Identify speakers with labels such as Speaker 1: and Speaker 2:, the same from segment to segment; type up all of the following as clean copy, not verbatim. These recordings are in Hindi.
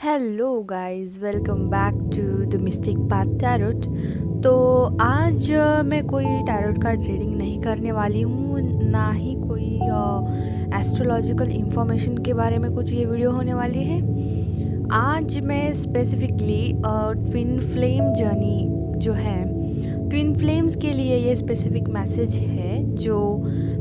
Speaker 1: Hello guys, welcome back to the Mystic Path Tarot. तो आज मैं कोई टैरोट कार्ड रीडिंग नहीं करने वाली हूँ, ना ही कोई एस्ट्रोलॉजिकल इंफॉर्मेशन के बारे में कुछ ये वीडियो होने वाली है। आज मैं स्पेसिफिकली ट्विन फ्लेम जर्नी जो है, ट्विन फ्लेम्स के लिए ये स्पेसिफिक मैसेज है जो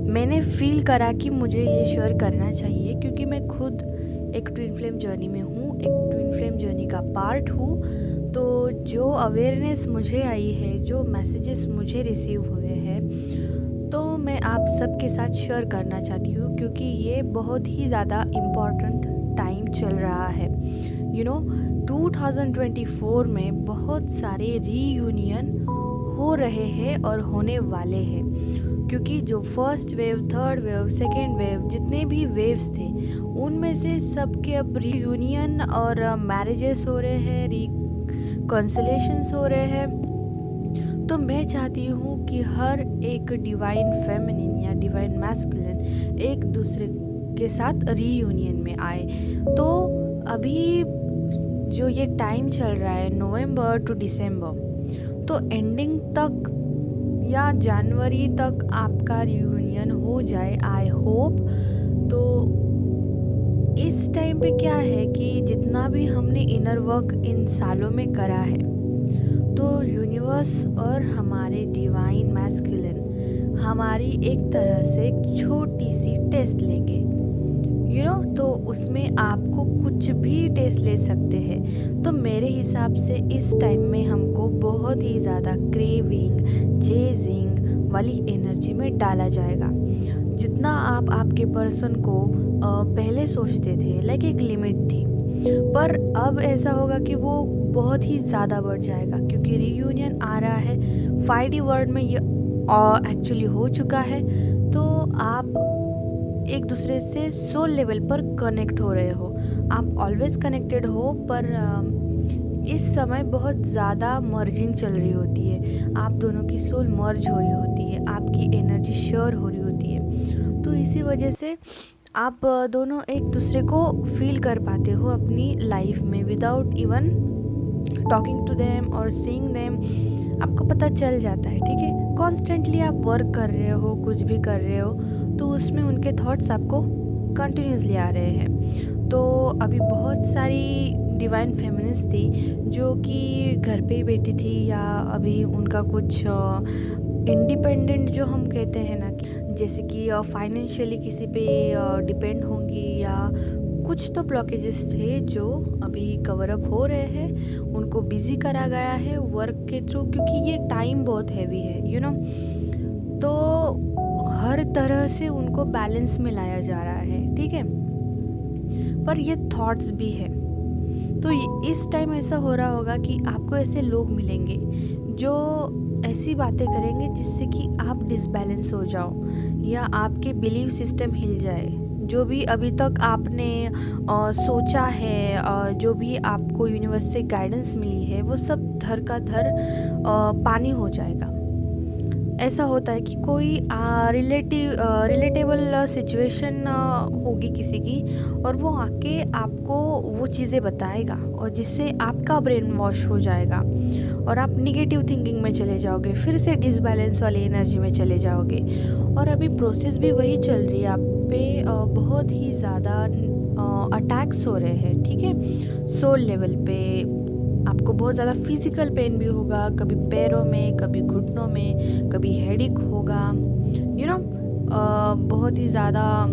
Speaker 1: मैंने फील करा कि मुझे ये शेयर करना चाहिए, क्योंकि मैं खुद एक ट्विन फ्लेम जर्नी में हूँ, एक ट्विन फ्लेम जर्नी का पार्ट हूँ। तो जो अवेयरनेस मुझे आई है, जो मैसेजेस मुझे रिसीव हुए हैं, तो मैं आप सबके साथ शेयर करना चाहती हूँ, क्योंकि ये बहुत ही ज़्यादा इम्पॉर्टेंट टाइम चल रहा है। 2024 में बहुत सारे रीयूनियन हो रहे हैं और होने वाले हैं, क्योंकि जो first wave, third wave, second wave, जितने भी वेव्स थे उनमें से सबके अब रीयूनियन और मैरिजेस हो रहे हैं, रिकॉन्सिलेशंस हो रहे हैं। तो मैं चाहती हूँ कि हर एक डिवाइन फेमिनिन या डिवाइन मैस्कुलिन एक दूसरे के साथ रीयूनियन में आए। तो अभी जो ये टाइम चल रहा है नवंबर टू दिसंबर, तो एंडिंग तक या जनवरी तक आपका रियूनियन हो जाए, आई होप। तो इस टाइम पे क्या है कि जितना भी हमने इनर वर्क इन सालों में करा है, तो यूनिवर्स और हमारे डिवाइन मैस्कुलिन हमारी एक तरह से छोटी सी टेस्ट लेंगे। तो उसमें आपको कुछ भी टेस्ट ले सकते हैं। तो मेरे हिसाब से इस टाइम में हमको बहुत ही ज़्यादा क्रेविंग, चेजिंग वाली एनर्जी में डाला जाएगा। जितना आप आपके पर्सन को पहले सोचते थे, लाइक एक लिमिट थी, पर अब ऐसा होगा कि वो बहुत ही ज़्यादा बढ़ जाएगा, क्योंकि रीयूनियन आ रहा है। 5D वर्ल्ड में ये एक्चुअली हो चुका है। तो आप एक दूसरे से सोल लेवल पर कनेक्ट हो रहे हो, आप ऑलवेज कनेक्टेड हो, पर इस समय बहुत ज़्यादा मर्जिंग चल रही होती है। आप दोनों की सोल मर्ज हो रही होती है, आपकी एनर्जी शेयर हो रही होती है। तो इसी वजह से आप दोनों एक दूसरे को फील कर पाते हो अपनी लाइफ में, without even talking to them और सीइंग देम। आपको पता चल जाता है, ठीक है। कॉन्स्टेंटली आप वर्क कर रहे हो, कुछ भी कर रहे हो, तो उसमें उनके थॉट्स आपको कंटिन्यूसली आ रहे हैं। तो अभी बहुत सारी डिवाइन फेमिनिस्ट थी जो कि घर पे ही बैठी थी, या अभी उनका कुछ इंडिपेंडेंट जो हम कहते हैं ना, जैसे कि फाइनेंशियली किसी पे डिपेंड होंगी, या कुछ तो ब्लॉकेजेस थे जो अभी कवर अप हो रहे हैं, उनको बिजी करा गया है वर्क के थ्रू, क्योंकि ये टाइम बहुत हैवी है। तो हर तरह से उनको बैलेंस में लाया जा रहा है, ठीक है। पर ये थॉट्स भी है। तो इस टाइम ऐसा हो रहा होगा कि आपको ऐसे लोग मिलेंगे जो ऐसी बातें करेंगे जिससे कि आप डिसबैलेंस हो जाओ, या आपके बिलीव सिस्टम हिल जाए। जो भी अभी तक आपने सोचा है, जो भी आपको यूनिवर्स से गाइडेंस मिली है, वो सब धर का धर पानी हो जाएगा। ऐसा होता है कि कोई रिलेटेबल सिचुएशन होगी किसी की, और वो आके आपको वो चीज़ें बताएगा, और जिससे आपका ब्रेन वॉश हो जाएगा और आप निगेटिव थिंकिंग में चले जाओगे, फिर से डिसबैलेंस वाली एनर्जी में चले जाओगे। और अभी प्रोसेस भी वही चल रही है, आप पे बहुत ही ज़्यादा अटैक्स हो रहे हैं, ठीक है। सोल लेवल पे आपको बहुत ज़्यादा फिजिकल पेन भी होगा, कभी पैरों में, कभी घुटनों में, कभी हेडेक होगा। बहुत ही ज़्यादा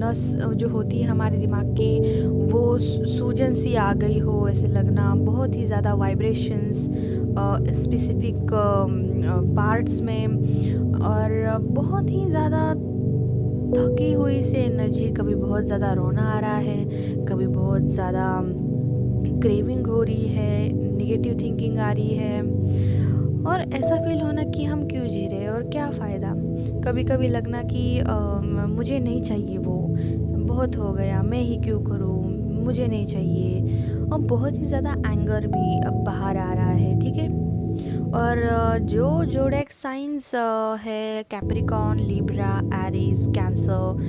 Speaker 1: नस जो होती है हमारे दिमाग की, वो सूजन सी आ गई हो ऐसे लगना, बहुत ही ज़्यादा वाइब्रेशंस स्पेसिफिक पार्ट्स में, और बहुत ही ज़्यादा थकी हुई से एनर्जी। कभी बहुत ज़्यादा रोना आ रहा है, कभी बहुत ज़्यादा क्रेविंग हो रही है, निगेटिव थिंकिंग आ रही है, और ऐसा फील होना कि हम क्यों जी रहे हैं और क्या फ़ायदा। कभी कभी लगना कि मुझे नहीं चाहिए, वो बहुत हो गया, मैं ही क्यों करूँ, मुझे नहीं चाहिए। और बहुत ही ज़्यादा एंगर भी अब बाहर आ रहा है, ठीक है। और जो जोडेक साइंस है, Capricorn, Libra, Aries, cancer,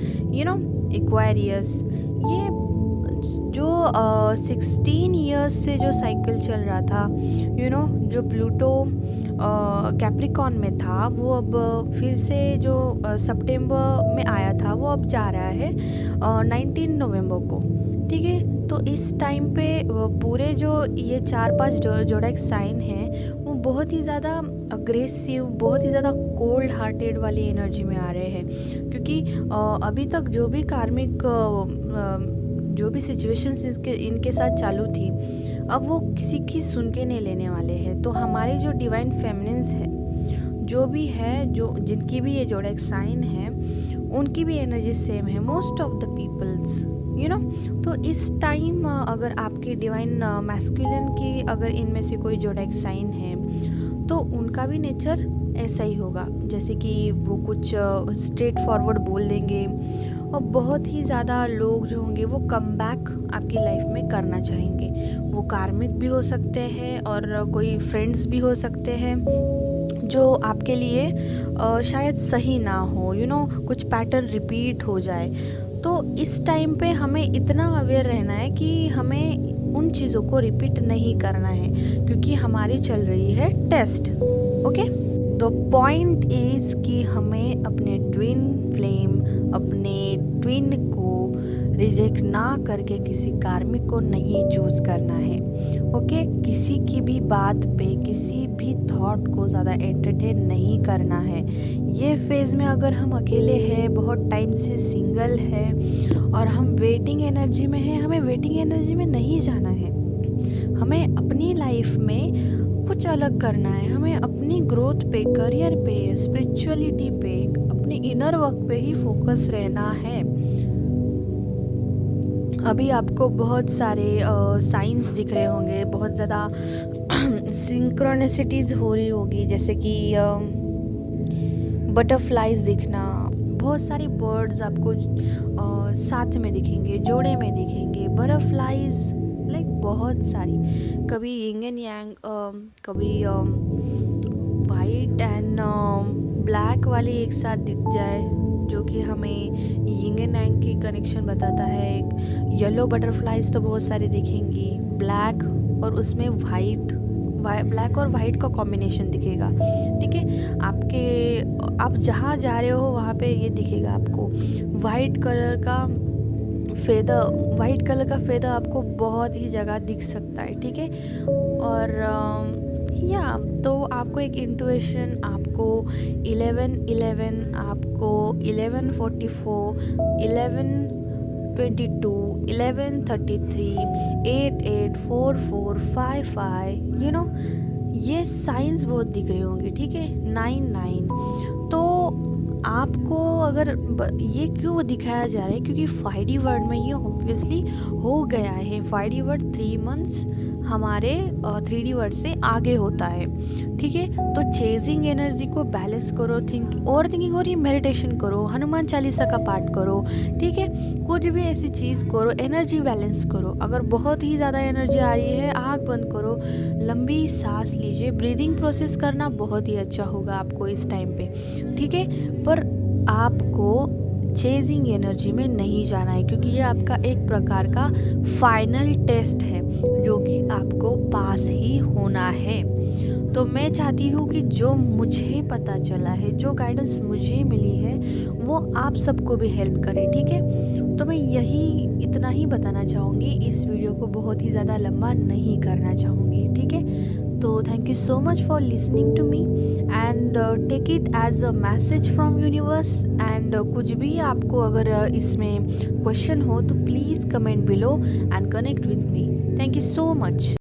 Speaker 1: Aquarius, ये जो 16 इयर्स से जो साइकिल चल रहा था, जो प्लूटो कैप्रिकॉन में था, वो अब फिर से जो सितंबर में आया था वो अब जा रहा है 19 नवंबर को। ठीक है, तो इस टाइम पे पूरे जो ये 4-5 जोडिएक साइन हैं वो बहुत ही ज़्यादा अग्रेसिव, बहुत ही ज़्यादा कोल्ड हार्टेड वाली एनर्जी में आ रहे हैं, क्योंकि अभी तक जो भी कार्मिक जो भी सिचुएशंस इनके साथ चालू थी, अब वो किसी की सुन के नहीं लेने वाले हैं। तो हमारी जो डिवाइन फेमिनिन्स है, जो भी है, जो जिनकी भी ये जोडिएक साइन है, उनकी भी एनर्जी सेम है, मोस्ट ऑफ द पीपल्स, तो इस टाइम अगर आपकी डिवाइन मैस्कुलिन की अगर इनमें से कोई जोडिएक साइन है तो उनका भी नेचर ऐसा ही होगा, जैसे कि वो कुछ स्ट्रेट फॉरवर्ड बोल देंगे, और बहुत ही ज़्यादा लोग जो होंगे वो कम बैक आपकी लाइफ में करना चाहेंगे। वो कार्मिक भी हो सकते हैं और कोई फ्रेंड्स भी हो सकते हैं जो आपके लिए शायद सही ना हो, कुछ पैटर्न रिपीट हो जाए। तो इस टाइम पे हमें इतना अवेयर रहना है कि हमें उन चीज़ों को रिपीट नहीं करना है, क्योंकि हमारी चल रही है test. Okay, the point is कि हमें अपने ट्विन फ्लेम, अपने ट्विन को रिजेक्ट ना करके किसी कार्मिक को नहीं चूज़ करना है। ओके, किसी की भी बात पे, किसी भी थॉट को ज़्यादा एंटरटेन नहीं करना है। ये फेज़ में अगर हम अकेले हैं, बहुत टाइम से सिंगल है और हम वेटिंग एनर्जी में हैं, हमें वेटिंग एनर्जी में नहीं जाना है। हमें अपनी लाइफ में कुछ अलग करना है, हमें अपनी ग्रोथ पे, करियर पे, स्पिरिचुअलिटी पे, अपने इनर वर्क पे ही फोकस रहना है। अभी आपको बहुत सारे साइंस दिख रहे होंगे, बहुत ज़्यादा सिंक्रोनिसिटीज़ हो रही होगी, जैसे कि बटरफ्लाइज दिखना, बहुत सारी बर्ड्स आपको साथ में दिखेंगे, जोड़े में दिखेंगे, बटरफ्लाइज लाइक बहुत सारी, कभी यिंग एंड यांग, कभी वाइट एंड ब्लैक वाली एक साथ दिख जाए, जो कि हमें यिंग एंड यांग की कनेक्शन बताता है। एक येलो बटरफ्लाइज तो बहुत सारी दिखेंगी, ब्लैक और उसमें वाइट, ब्लैक और वाइट का कॉम्बिनेशन दिखेगा। ठीक है, आप जहाँ जा रहे हो वहाँ पे ये दिखेगा आपको। वाइट कलर का फेदर आपको बहुत ही जगह दिख सकता है। ठीक है, और तो आपको एक इंट्यूशन, आपको 1111, आपको 1144, 1122, 1133, 884455, ये साइंस बहुत दिख रहे होंगे। ठीक है, 99। तो आपको अगर ये क्यों दिखाया जा रहा है, क्योंकि 5D वर्ड में ये ऑब्वियसली हो गया है। 5D वर्ड 3 मंथ्स हमारे 3D वर्ड से आगे होता है। ठीक है, तो चेजिंग एनर्जी को बैलेंस करो, ओवर थिंकिंग हो रही है, मेडिटेशन करो, हनुमान चालीसा का पाठ करो। ठीक है, कुछ भी ऐसी चीज़ करो, एनर्जी बैलेंस करो। अगर बहुत ही ज़्यादा एनर्जी आ रही है, आँख बंद करो, लंबी सांस लीजिए, ब्रीदिंग प्रोसेस करना बहुत ही अच्छा होगा आपको इस टाइम पे। ठीक है, पर आपको चेजिंग एनर्जी में नहीं जाना है, क्योंकि ये आपका एक प्रकार का फाइनल टेस्ट है जो कि आपको पास ही होना है। तो मैं चाहती हूँ कि जो मुझे पता चला है, जो गाइडेंस मुझे मिली है, वो आप सबको भी हेल्प करे। ठीक है, तो मैं इतना ही बताना चाहूँगी, इस वीडियो को बहुत ही ज़्यादा लंबा नहीं करना चाहूँगी। ठीक है, तो thank you so much for listening to me and take it as a message from universe. एंड कुछ भी आपको अगर इसमें क्वेश्चन हो तो please comment below and connect with me. Thank you so much.